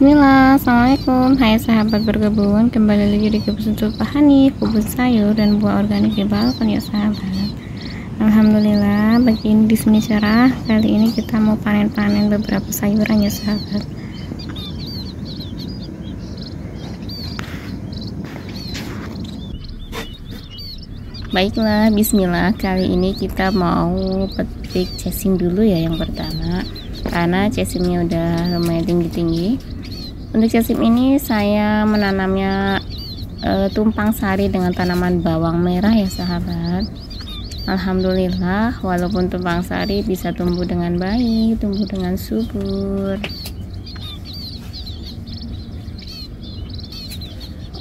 Bismillah, Assalamualaikum. Hai sahabat berkebun, kembali lagi di kebun Pak Hanif, kebun sayur dan buah organik di balkon ya sahabat. Alhamdulillah, pagi ini di sini cerah. Kali ini kita mau panen-panen beberapa sayuran ya sahabat. Baiklah, Bismillah. Kali ini kita mau petik cacing dulu ya yang pertama, karena cacingnya udah lumayan tinggi-tinggi. Untuk cacing ini saya menanamnya tumpang sari dengan tanaman bawang merah ya sahabat. Alhamdulillah, walaupun tumpang sari bisa tumbuh dengan baik, tumbuh dengan subur.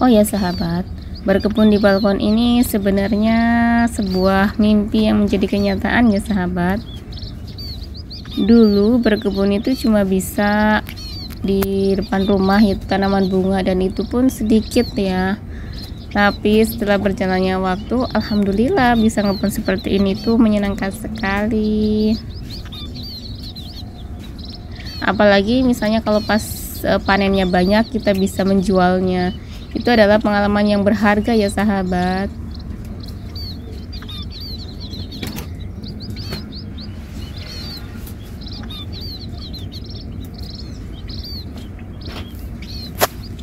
Oh ya sahabat, berkebun di balkon ini sebenarnya sebuah mimpi yang menjadi kenyataan ya sahabat. Dulu berkebun itu cuma bisa di depan rumah, itu tanaman bunga, dan itu pun sedikit ya. Tapi setelah berjalannya waktu, alhamdulillah bisa ngebun seperti ini tuh menyenangkan sekali. Apalagi misalnya kalau pas panennya banyak, kita bisa menjualnya. Itu adalah pengalaman yang berharga ya sahabat.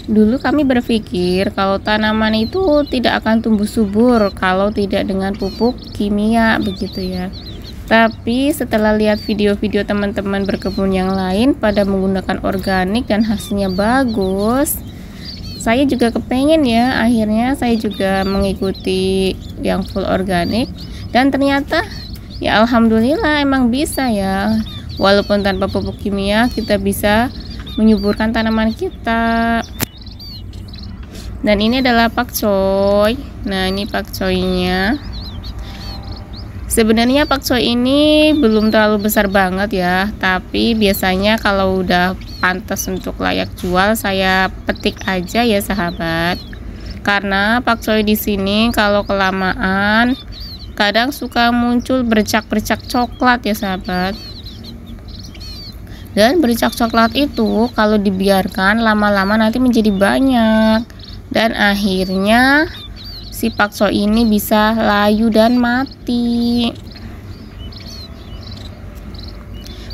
Dulu kami berpikir kalau tanaman itu tidak akan tumbuh subur kalau tidak dengan pupuk kimia begitu ya. Tapi setelah lihat video-video teman-teman berkebun yang lain pada menggunakan organik dan hasilnya bagus, saya juga kepengen ya. Akhirnya saya juga mengikuti yang full organik, dan ternyata ya alhamdulillah emang bisa ya. Walaupun tanpa pupuk kimia kita bisa menyuburkan tanaman kita. Dan ini adalah pakcoy. Nah, ini pakcoynya. Sebenarnya pakcoy ini belum terlalu besar banget ya, tapi biasanya kalau udah pantas untuk layak jual saya petik aja ya sahabat. Karena pakcoy di sini kalau kelamaan kadang suka muncul bercak-bercak coklat ya sahabat. Dan bercak coklat itu kalau dibiarkan lama-lama nanti menjadi banyak. Dan akhirnya si pakcoy ini bisa layu dan mati.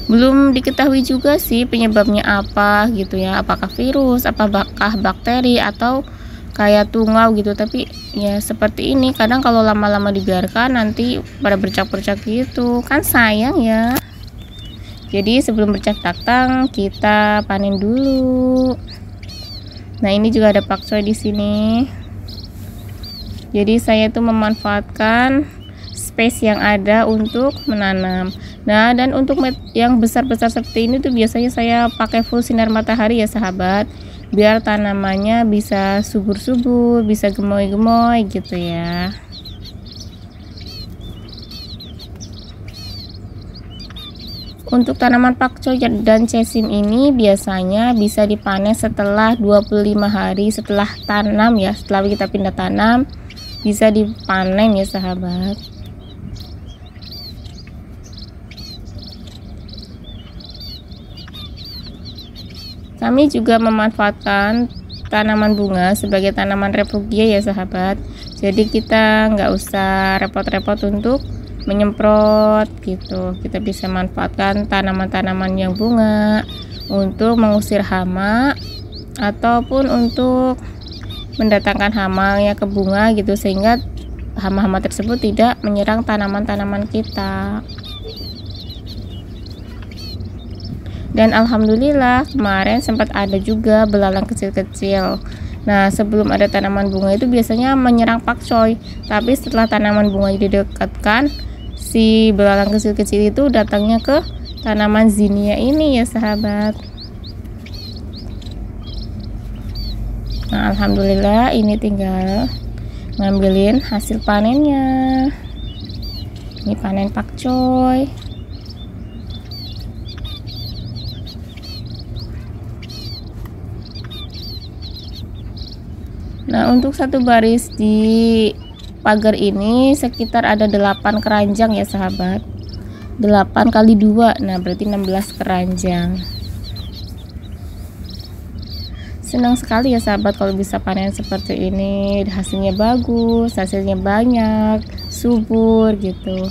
Belum diketahui juga sih penyebabnya apa gitu ya, apakah virus, apakah bakteri, atau kayak tungau gitu. Tapi ya seperti ini, kadang kalau lama-lama dibiarkan nanti pada bercak-bercak gitu, kan sayang ya. Jadi sebelum bercak datang kita panen dulu. Nah, ini juga ada pakcoy di sini. Jadi saya tuh memanfaatkan space yang ada untuk menanam. Nah, dan untuk yang besar-besar seperti ini tuh biasanya saya pakai full sinar matahari ya sahabat, biar tanamannya bisa subur-subur, bisa gemoy-gemoy gitu ya. Untuk tanaman pakcoy dan cacing ini biasanya bisa dipanen setelah 25 hari setelah tanam ya. Setelah kita pindah tanam bisa dipanen ya sahabat. Kami juga memanfaatkan tanaman bunga sebagai tanaman refugia ya sahabat. Jadi kita nggak usah repot-repot untuk menyemprot gitu. Kita bisa manfaatkan tanaman-tanaman yang bunga untuk mengusir hama ataupun untuk mendatangkan hamanya ke bunga gitu, sehingga hama-hama tersebut tidak menyerang tanaman-tanaman kita. Dan alhamdulillah kemarin sempat ada juga belalang kecil-kecil. Nah, sebelum ada tanaman bunga itu biasanya menyerang pakcoy, tapi setelah tanaman bunga didekatkan, si belalang kecil-kecil itu datangnya ke tanaman zinnia ini ya sahabat. Nah, alhamdulillah ini tinggal ngambilin hasil panennya. Ini panen pakcoy. Nah, untuk satu baris di pagar ini sekitar ada 8 keranjang ya sahabat. 8 kali 2, nah berarti 16 keranjang. Senang sekali ya sahabat kalau bisa panen seperti ini, hasilnya bagus, hasilnya banyak, subur gitu.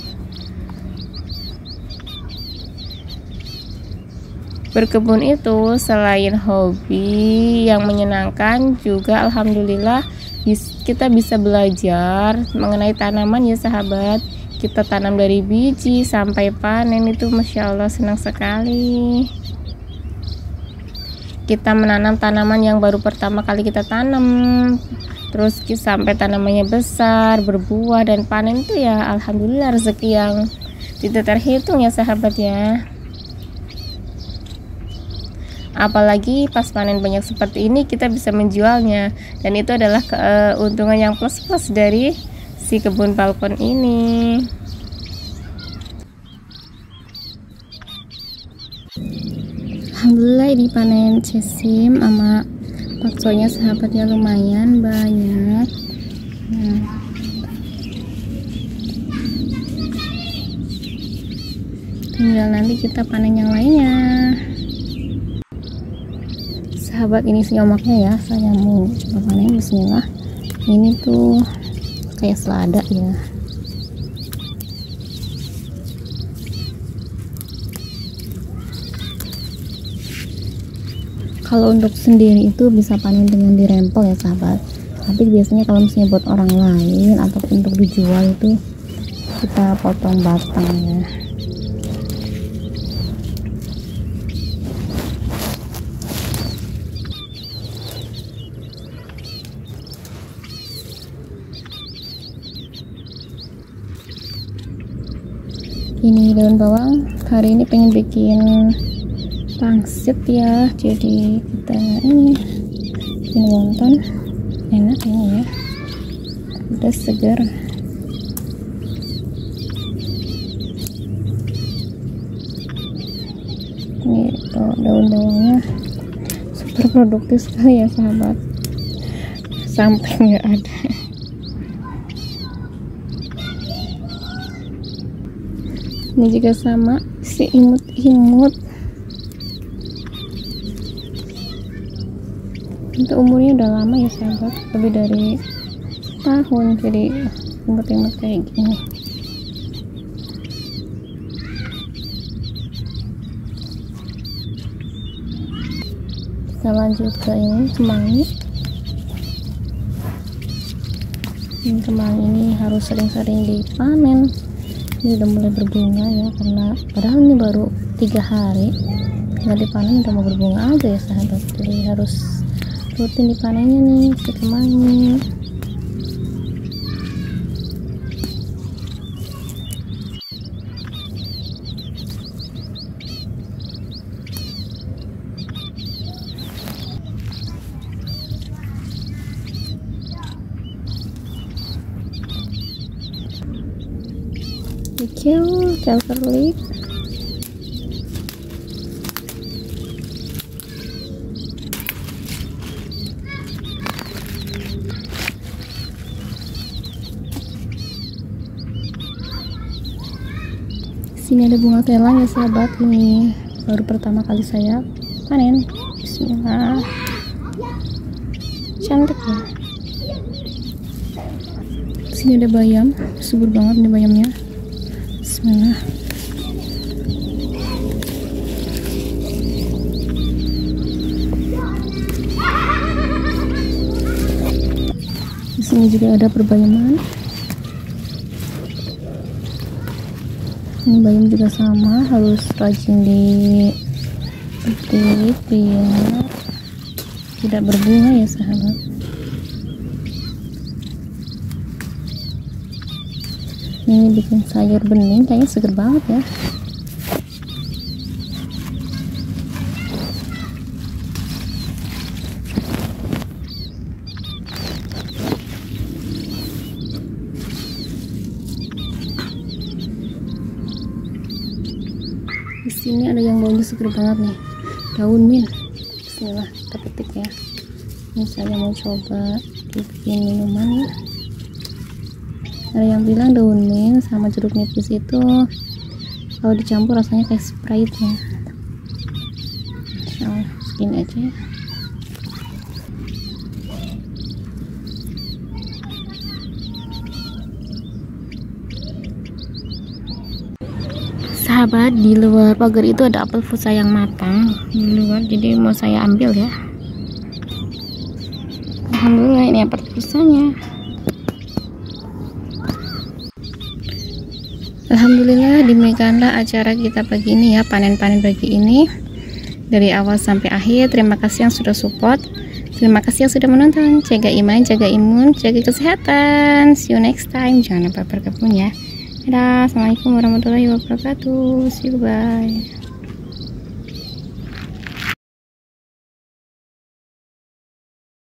Berkebun itu selain hobi yang menyenangkan, juga alhamdulillah kita bisa belajar mengenai tanaman ya sahabat. Kita tanam dari biji sampai panen itu Masya Allah senang sekali. Kita menanam tanaman yang baru pertama kali kita tanam, terus sampai tanamannya besar, berbuah dan panen itu ya alhamdulillah rezeki yang tidak terhitung ya sahabat ya. Apalagi pas panen banyak seperti ini kita bisa menjualnya, dan itu adalah keuntungan yang plus dari si kebun balkon ini. Alhamdulillah ini panen sesim sama baksonya sahabatnya lumayan banyak. Tinggal nanti kita panen yang lainnya. Sahabat, ini siomaknya ya, saya mau coba panen. Bismillah. Ini tuh kayak selada ya. Kalau untuk sendiri itu bisa panen dengan dirempel ya sahabat, tapi biasanya kalau misalnya buat orang lain ataupun untuk dijual itu kita potong batangnya. Ini daun bawang, hari ini pengen bikin pangsit ya, jadi kita ini bikin wonton, enak ini ya, udah segar. Ini daun bawangnya super produktif sekali ya sahabat, sampai nggak ada. Ini juga sama, si imut-imut. Untuk umurnya udah lama ya sahabat, lebih dari tahun, jadi imut-imut kayak gini. Kita lanjut ke ini kemangi. Ini kemangi ini harus sering-sering dipanen. Ini udah mulai berbunga ya, karena padahal ini baru 3 hari nggak dipanen udah mau berbunga aja ya sahabat, jadi harus rutin dipanennya nih si kemangi. Kelkerlik. Sini ada bunga telang ya sahabat, ini baru pertama kali saya panen. Bismillah, cantik ya. Sini ada bayam, subur banget nih bayamnya. Bismillah. Di sini juga ada perbayaman. Ini bayam juga sama, harus rajin dipetik biar tidak berbunga ya sahabat. Ini bikin sayur bening, kayaknya seger banget ya. Di sini ada yang baunya seger banget nih, daun mint. Bismillah, kita petik ya. Ini saya mau coba bikin minuman ya. Ada yang bilang daun mint sama jeruk nipis itu kalau dicampur rasanya kayak Sprite ya. Insya Allah segini aja ya. sahabat, di luar pagar itu ada apel fuchsia yang matang di luar, jadi mau saya ambil ya. Alhamdulillah ini apel fuchsianya. Alhamdulillah, demikianlah acara kita pagi ini ya, panen-panen pagi ini dari awal sampai akhir. Terima kasih yang sudah support, terima kasih yang sudah menonton. Jaga iman, jaga imun, jaga kesehatan. See you next time. Jangan lupa berkebun ya. Dadah, assalamualaikum warahmatullahi wabarakatuh. See you, bye.